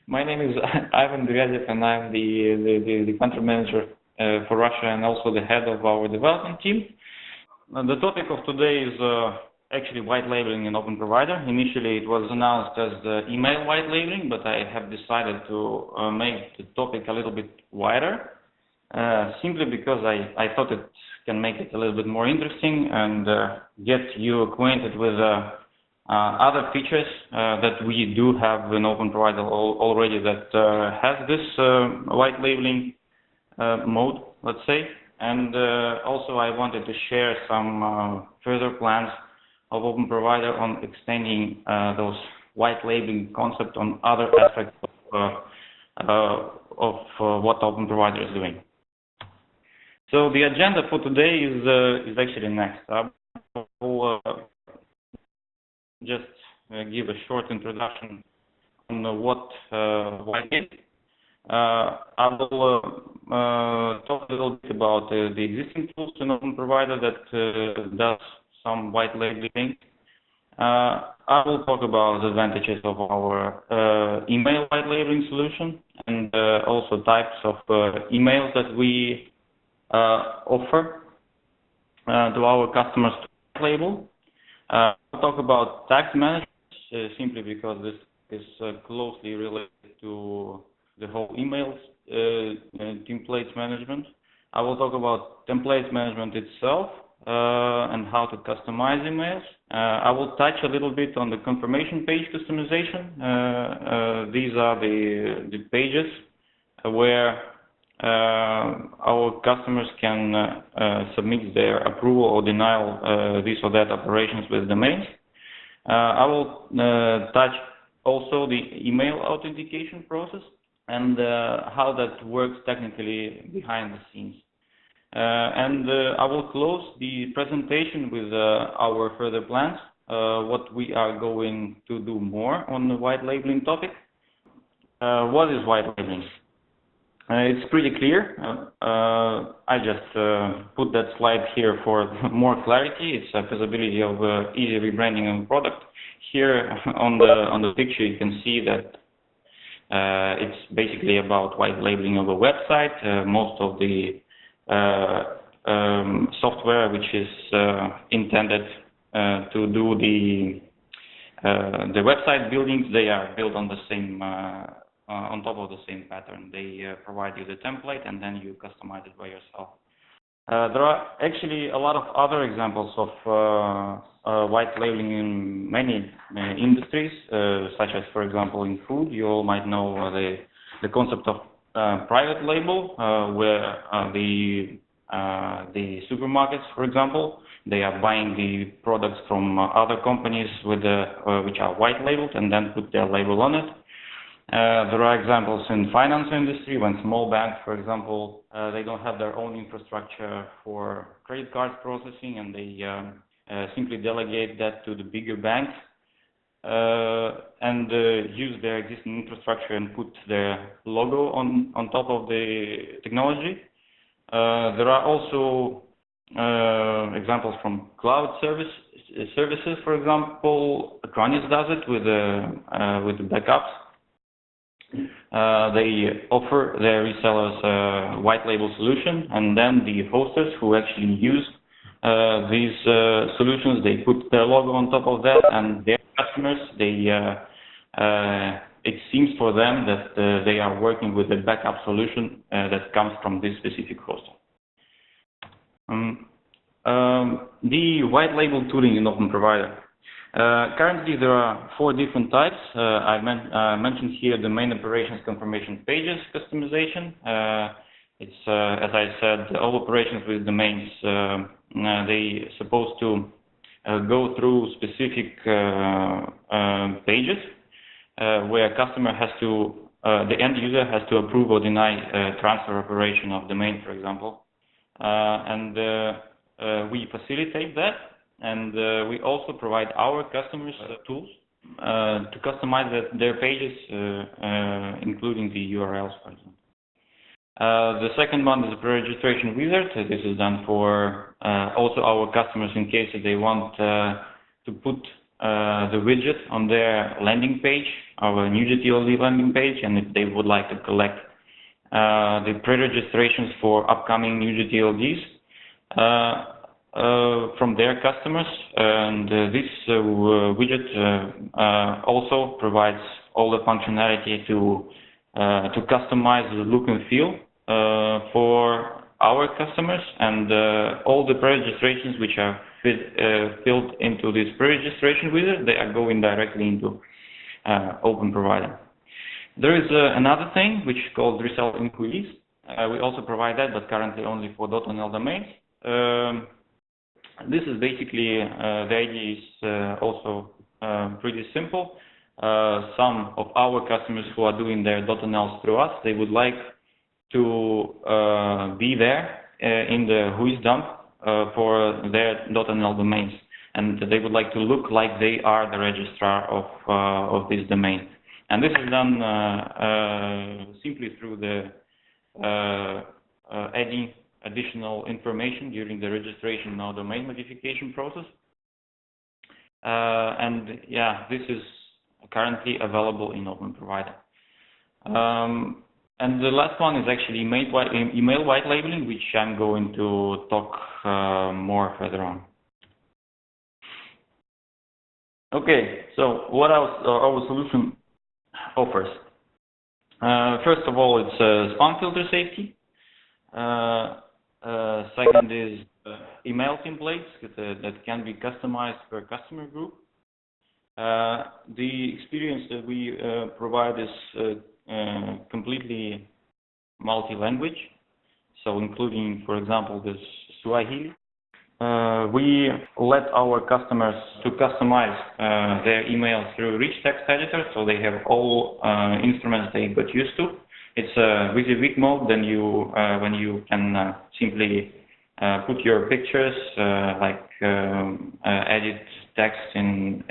My name is Ivan Gryaziev, and I'm the country manager for Russia and also the head of our development team. The topic of today is actually white labeling in Openprovider. Initially, it was announced as email white labeling, but I have decided to make the topic a little bit wider, simply because I thought it can make it a little bit more interesting and get you acquainted with other features that we do have in Openprovider already that has this white labeling mode, let's say. And also I wanted to share some further plans of Openprovider on extending those white labeling concept on other aspects of what Openprovider is doing. So the agenda for today is actually next. I will just give a short introduction on what white labeling is. I will talk a little bit about the existing tools in Openprovider that does some white labeling. I will talk about the advantages of our email white labeling solution and also types of emails that we offer to our customers to label. I'll talk about tax management simply because this is closely related to the whole emails templates management. I will talk about templates management itself and how to customize emails. I will touch a little bit on the confirmation page customization. These are the pages where our customers can submit their approval or denial this or that operations with domains. I will touch also the email authentication process and how that works technically behind the scenes. And I will close the presentation with our further plans, what we are going to do more on the white labeling topic. What is white labeling? It's pretty clear. I just put that slide here for more clarity. It's a visibility of easy rebranding of a product. Here on the picture, you can see that it's basically about white labeling of a website. Most of the software which is intended to do the website buildings, they are built on the same on top of the same pattern. They provide you the template and then you customize it by yourself. There are actually a lot of other examples of white labeling in many industries, such as, for example, in food. You all might know the concept of private label, where the supermarkets, for example, they are buying the products from other companies with which are white labeled and then put their label on it. There are examples in finance industry when small banks, for example, they don't have their own infrastructure for credit card processing and they simply delegate that to the bigger banks and use their existing infrastructure and put their logo on top of the technology. There are also examples from cloud services, for example. Acronis does it with the backups. They offer their resellers a white label solution, and then the hosters who actually use these solutions, they put their logo on top of that, and their customers, it seems for them that they are working with a backup solution that comes from this specific hoster. The white label tooling in Openprovider. Currently, there are 4 different types. I mentioned here the main operations confirmation pages customization. It's, as I said, all operations with domains, they supposed to go through specific pages where customer has to, the end user has to approve or deny transfer operation of domain, for example. And we facilitate that. And we also provide our customers tools to customize their pages, including the URLs, for example. The second one is a pre-registration wizard. This is done for also our customers in case they want to put the widget on their landing page, our new GTLD landing page, and if they would like to collect the pre-registrations for upcoming new GTLDs from their customers. And this widget also provides all the functionality to customize the look and feel for our customers, and all the pre-registrations which are filled into this pre-registration widget, they are going directly into Openprovider. There is another thing which is called reseller inquiries. We also provide that, but currently only for .nl domains. This is basically, the idea is also pretty simple. Some of our customers who are doing their .nls through us, they would like to be there in the whois dump for their .nl domains, and they would like to look like they are the registrar of this domain. And this is done simply through the adding additional information during the registration or domain modification process. And yeah, this is currently available in Openprovider. And the last one is actually email white labeling, which I'm going to talk more further on. Okay, so what our solution offers? First of all, it's spam filter safety. Second is email templates that can be customized per customer group. The experience that we provide is completely multi-language, so including, for example, this Swahili. We let our customers to customize their emails through rich text editor, so they have all instruments they got used to. It's a WYSIWYG mode, then when you can simply put your pictures, edit text in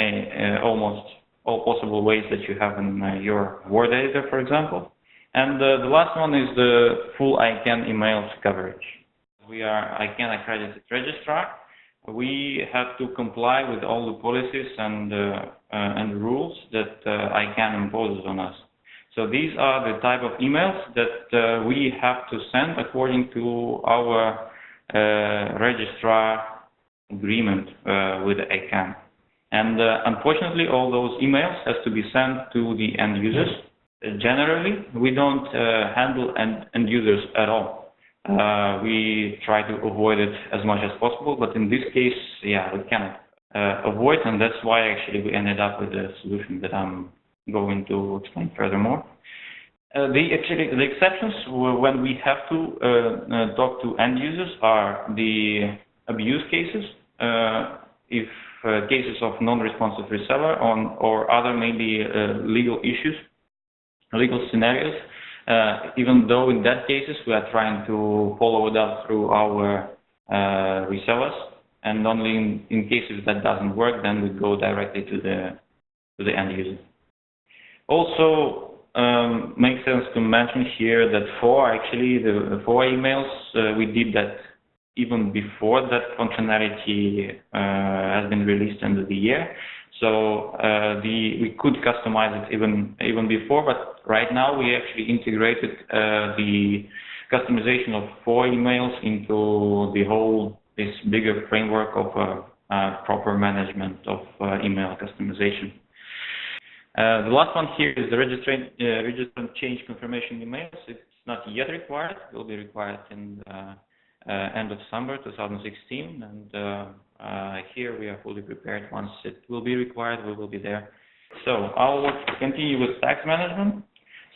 almost all possible ways that you have in your Word editor, for example. And the last one is the full ICANN emails coverage. We are ICANN accredited registrar. We have to comply with all the policies and rules that ICANN imposes on us. So these are the type of emails that we have to send according to our registrar agreement with ICANN. And unfortunately, all those emails has to be sent to the end users. Generally, we don't handle end users at all. We try to avoid it as much as possible, but in this case, yeah, we cannot avoid, and that's why actually we ended up with a solution that I'm going to explain furthermore. The exceptions when we have to talk to end users are the abuse cases, if cases of non-responsive reseller or other maybe legal issues, legal scenarios, even though in that cases we are trying to follow it up through our resellers, and only in cases that doesn't work, then we go directly to the end user. Also, makes sense to mention here that the for emails, we did that even before that functionality has been released end of the year. So we could customize it even before, but right now we actually integrated the customization of for emails into this bigger framework of proper management of email customization. The last one here is the registrant change confirmation emails. It's not yet required. It will be required in end of summer 2016, and here we are fully prepared. Once it will be required, we will be there. So I'll continue with tags management.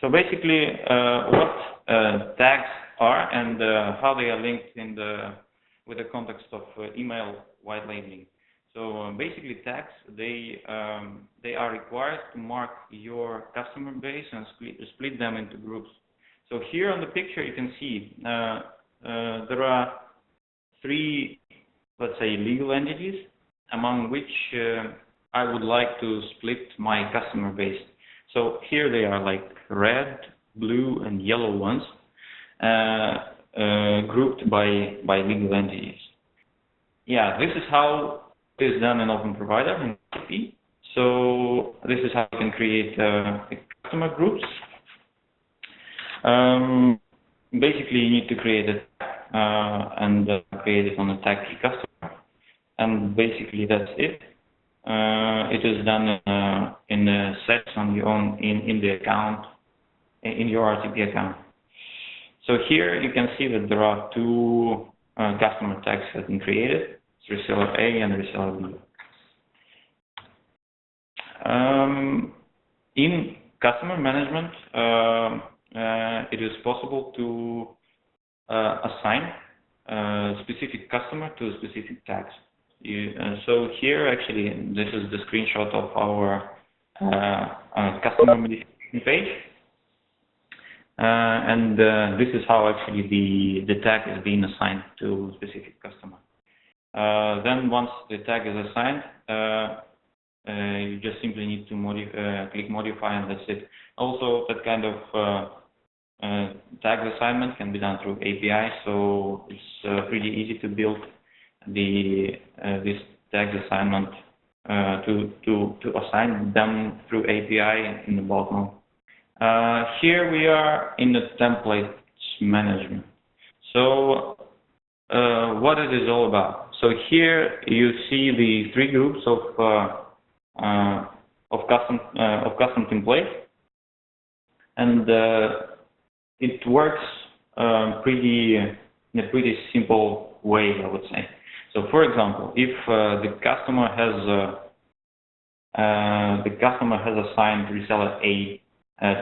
So basically, what tags are and how they are linked with the context of email white labeling. So basically, tags they are required to mark your customer base and split them into groups. So here on the picture, you can see there are three, let's say, legal entities, among which I would like to split my customer base. So here they are like red, blue, and yellow ones, grouped by legal entities. Yeah, this is how it is done in Openprovider in PHP. So this is how you can create customer groups. Basically, you need to create it and create it on a tag key customer, and basically that's it. It is done in the sets on your own in the account, in your RTP account. So here you can see that there are two customer tags that have been created: it's reseller A and reseller B. In customer management, it is possible to assign a specific customer to specific tags. So here, actually, this is the screenshot of our customer modification page, and this is how actually the tag is being assigned to a specific customer. Then once the tag is assigned, you just simply need to click modify, and that's it. Also, that kind of tag assignment can be done through API, so it's pretty easy to build this tag assignment to assign them through API in the bulk mode. Here we are in the templates management. So what it is all about. So here you see the three groups of custom templates, and it works in a pretty simple way, I would say. So, for example, if the customer has assigned reseller A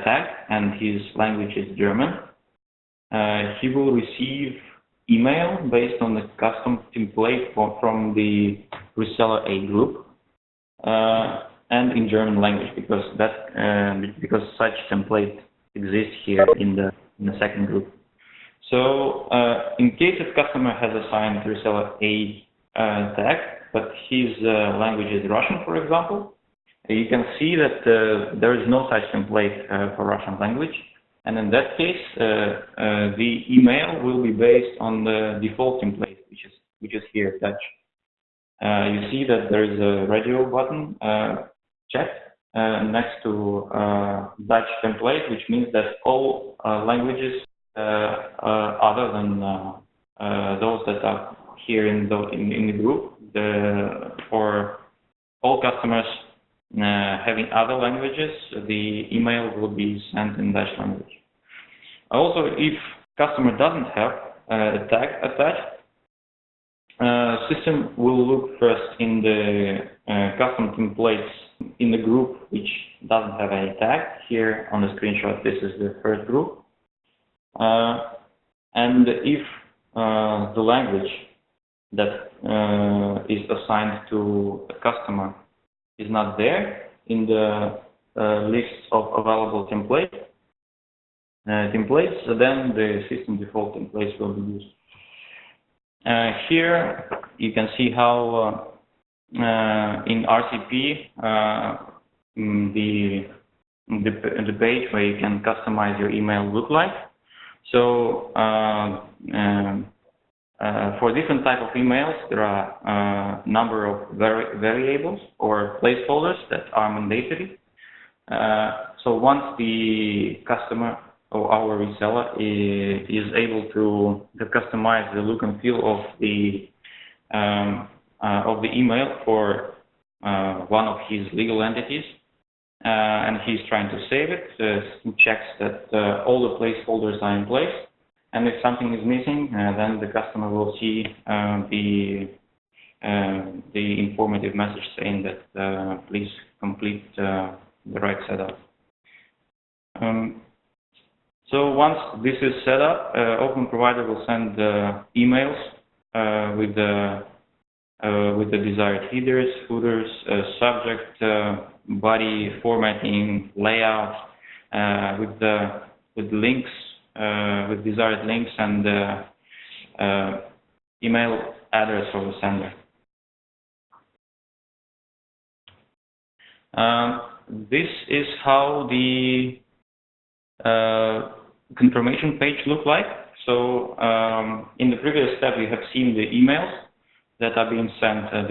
tag and his language is German, he will receive email based on the custom template from the reseller A group and in German language, because such template exists here in the second group. So in case if customer has assigned reseller A tag, but his language is Russian, for example, you can see that there is no such template for Russian language, and in that case, the email will be based on the default template, which is here, Dutch. You see that there is a radio button checked next to Dutch template, which means that all languages other than those that are here in the group, for all customers having other languages, the email will be sent in Dutch language. Also, if customer doesn't have a tag attached, system will look first in the custom templates in the group which doesn't have any tag. Here on the screenshot, this is the first group. And if the language that is assigned to a customer is not there in the list of available templates, then the system default templates will be used. Here you can see how in RTP the page where you can customize your email look like. So for different type of emails, there are a number of variables or placeholders that are mandatory. So once the customer or our reseller is able to customize the look and feel of the email for one of his legal entities, and he's trying to save it, he checks that all the placeholders are in place, and if something is missing, then the customer will see the informative message saying that please complete the right setup. So once this is set up, Openprovider will send emails with the desired headers, footers, subject, body, formatting, layout, with links, with desired links, and email address of the sender. This is how the confirmation page look like. So in the previous step, we have seen the emails that are being sent to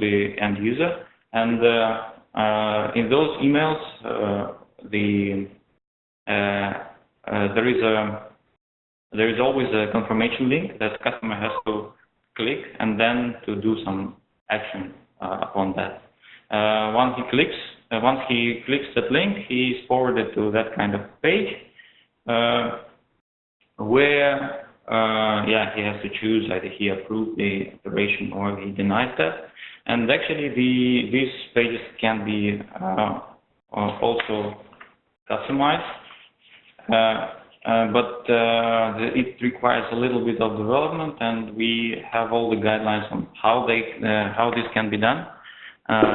the end user. And in those emails, there is always a confirmation link that customer has to click and then to do some action upon that. Once he clicks that link, he is forwarded to that kind of page where he has to choose either he approves the operation or he denies that. And actually, these pages can be also customized, but it requires a little bit of development, and we have all the guidelines on how this can be done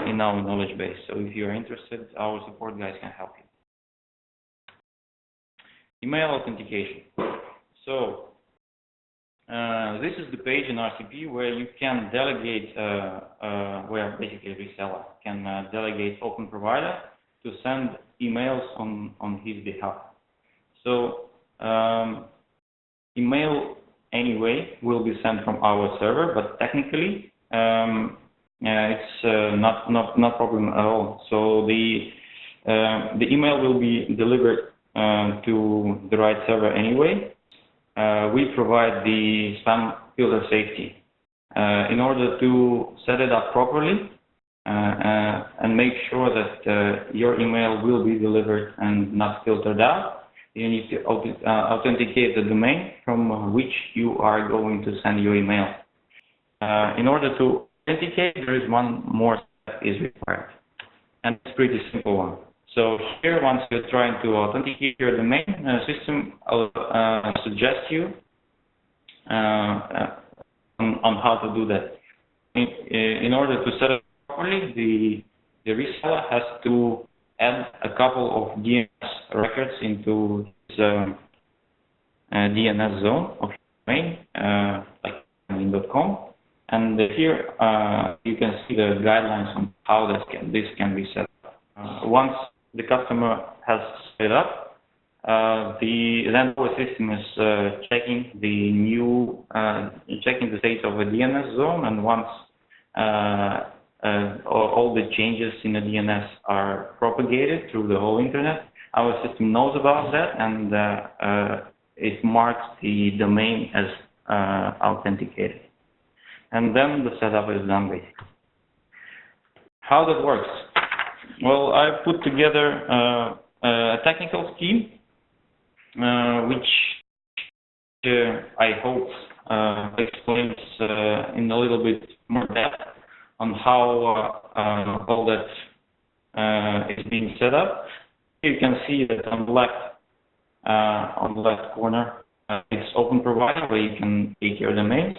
in our knowledge base. So if you are interested, our support guys can help you. Email authentication. So this is the page in RCP where you can delegate, where basically reseller can delegate Openprovider to send emails on his behalf. So email anyway will be sent from our server, but technically it's not problem at all. So the email will be delivered to the right server anyway. We provide the spam filter safety in order to set it up properly and make sure that your email will be delivered and not filtered out. You need to authenticate the domain from which you are going to send your email. In order to authenticate, there is one more step is required, and it's a pretty simple one. So here, once you're trying to authenticate your domain, system suggests you on how to do that. In order to set it properly, the reseller has to add a couple of DNS records into his DNS zone of domain, like domain.com. And here you can see the guidelines on how this can be set up. Once the customer has set up, then our system is checking the state of a DNS zone, and once all the changes in the DNS are propagated through the whole internet, our system knows about that, and it marks the domain as authenticated. And then the setup is done basically. How that works? Well, I put together a technical scheme, which I hope explains in a little bit more depth on how all that is being set up. You can see that on the left corner, it's Openprovider, where you can take your domains.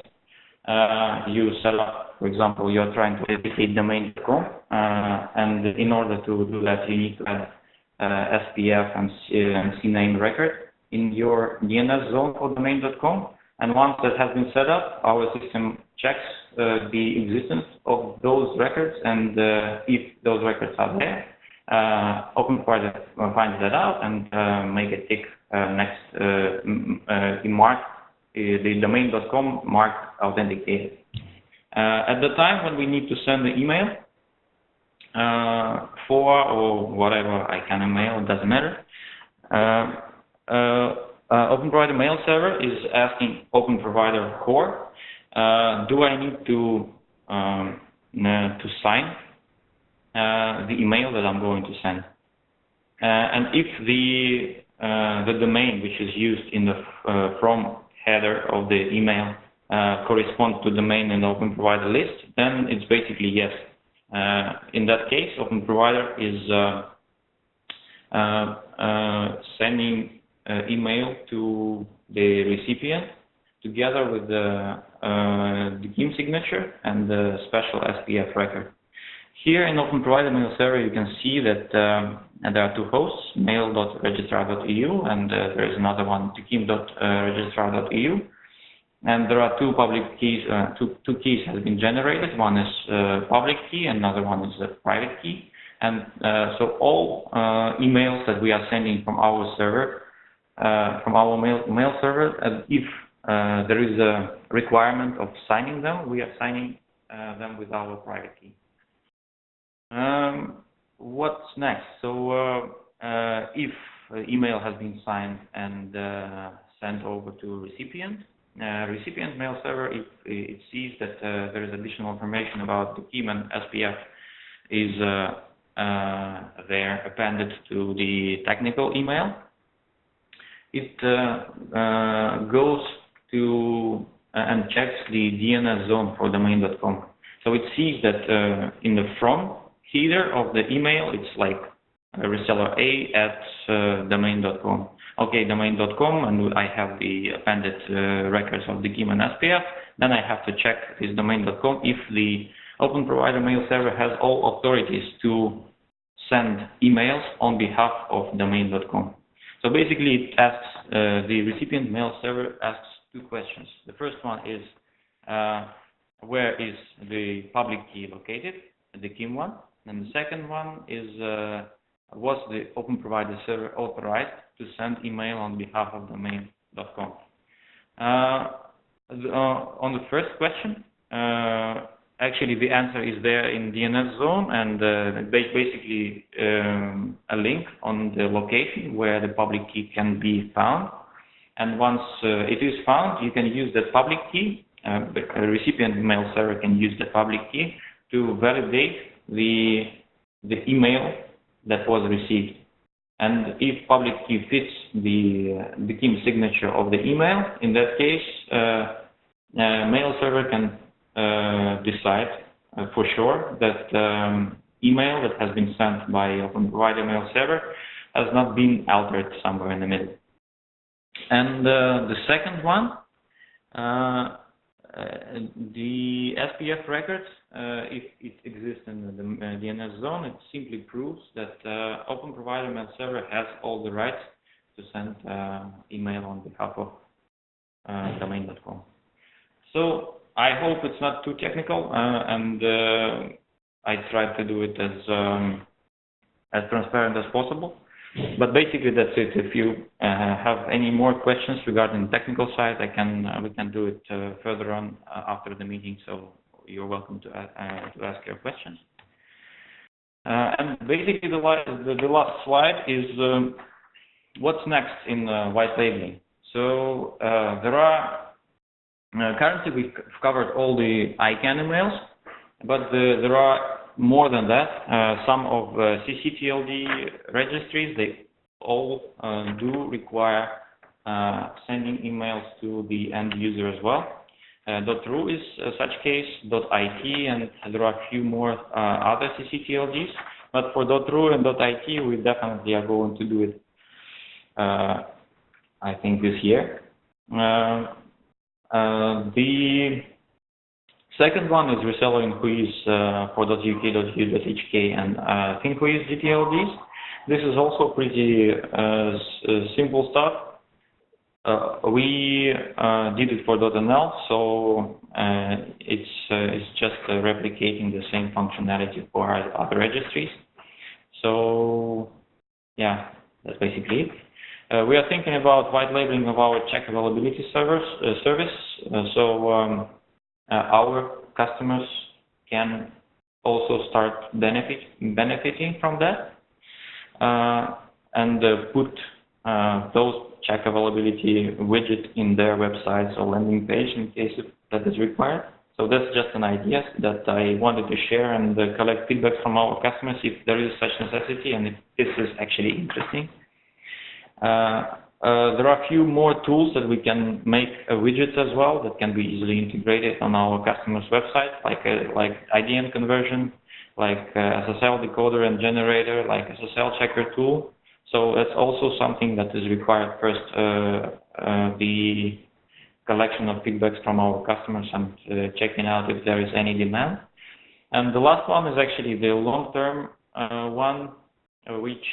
You set up, for example, you're trying to authenticate domain.com, and in order to do that, you need to add SPF and CNAME record in your DNS zone for domain.com. And once that has been set up, our system checks the existence of those records, and if those records are there, Openprovider finds that out and make a tick next mark the domain.com marked authenticated. At the time when we need to send the email for or whatever ICANN mail, it doesn't matter. Openprovider mail server is asking Openprovider core, do I need to sign the email that I'm going to send? And if the domain which is used in the from header of the email corresponds to domain in the Openprovider list, then it's basically yes. In that case, Openprovider is sending email to the recipient together with the key signature and the special SPF record. Here in Openprovider mail server, you can see that there are two hosts, mail.registrar.eu, and there is another one, tekim.registrar.eu. And there are two public keys, two keys have been generated. One is public key, and another one is a private key. And so all emails that we are sending from our server, from our mail server, if there is a requirement of signing them, we are signing them with our private key. What's next? So if email has been signed and sent over to recipient mail server, if it sees that there is additional information about the key and SPF is there appended to the technical email, it goes to and checks the DNS zone for domain.com. So it sees that in the from header of the email, it's like reseller A at domain.com. Okay, domain.com, and I have the appended records of the KIM and SPF. Then I have to check this domain.com if the Openprovider mail server has all authorities to send emails on behalf of domain.com. So basically, it asks the recipient mail server asks two questions. The first one is where is the public key located, the KIM one, and the second one is was the Openprovider server authorized to send email on behalf of domain.com. On the first question, actually the answer is there in DNS zone, and basically a link on the location where the public key can be found. And once it is found, you can use that public key. The recipient mail server can use the public key to validate the email that was received. And if public key fits the KIM signature of the email, in that case, mail server can decide for sure that email that has been sent by Openprovider mail server has not been altered somewhere in the middle. And the second one, the SPF records, if it exists in the DNS zone, it simply proves that Openprovider mail server has all the rights to send email on behalf of domain.com. So I hope it's not too technical, and I tried to do it as transparent as possible. But basically, that's it. If you have any more questions regarding the technical side, we can do it further on after the meeting. So you're welcome to ask your questions. And basically, the last slide is what's next in white labeling. So there are currently we've covered all the ICANN emails, but there are more than that. Some of ccTLD registries, they all do require sending emails to the end user as well. .ru is such case, .it, and there are a few more other ccTLDs. But for .ru and .it, we definitely are going to do it, I think, this year. The second one is reseller inquiries for .uk, .hu.hk, and inquiries GTLDs. This is also pretty simple stuff. We did it for .nl, so it's just replicating the same functionality for other registries. So yeah, that's basically it. We are thinking about white labeling of our check availability service, so our customers can also start benefiting from that, and put those check availability widget in their websites or landing page in case that is required. So that's just an idea that I wanted to share and collect feedback from our customers if there is such necessity and if this is actually interesting. There are a few more tools that we can make widgets as well that can be easily integrated on our customers' website, like IDN conversion, like SSL decoder and generator, like SSL checker tool. So that's also something that is required first, the collection of feedbacks from our customers and checking out if there is any demand. And the last one is actually the long-term one, which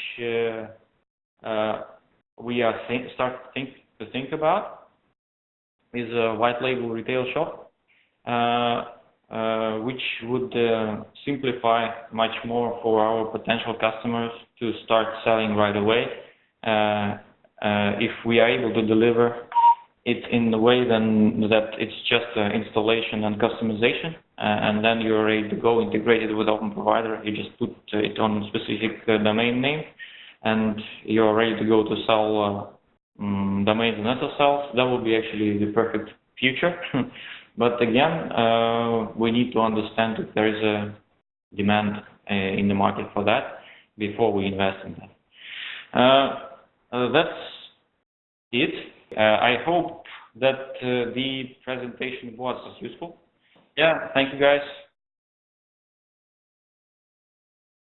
we are starting to think about, is a white label retail shop, which would simplify much more for our potential customers to start selling right away if we are able to deliver it in the way then that it's just installation and customization, and then you're ready to go integrated with Openprovider. You just put it on a specific domain name, and you're ready to go to sell domains and SSLs. That would be actually the perfect future. But again, we need to understand that there is a demand in the market for that before we invest in that. That's it. I hope that the presentation was useful. Yeah, thank you guys.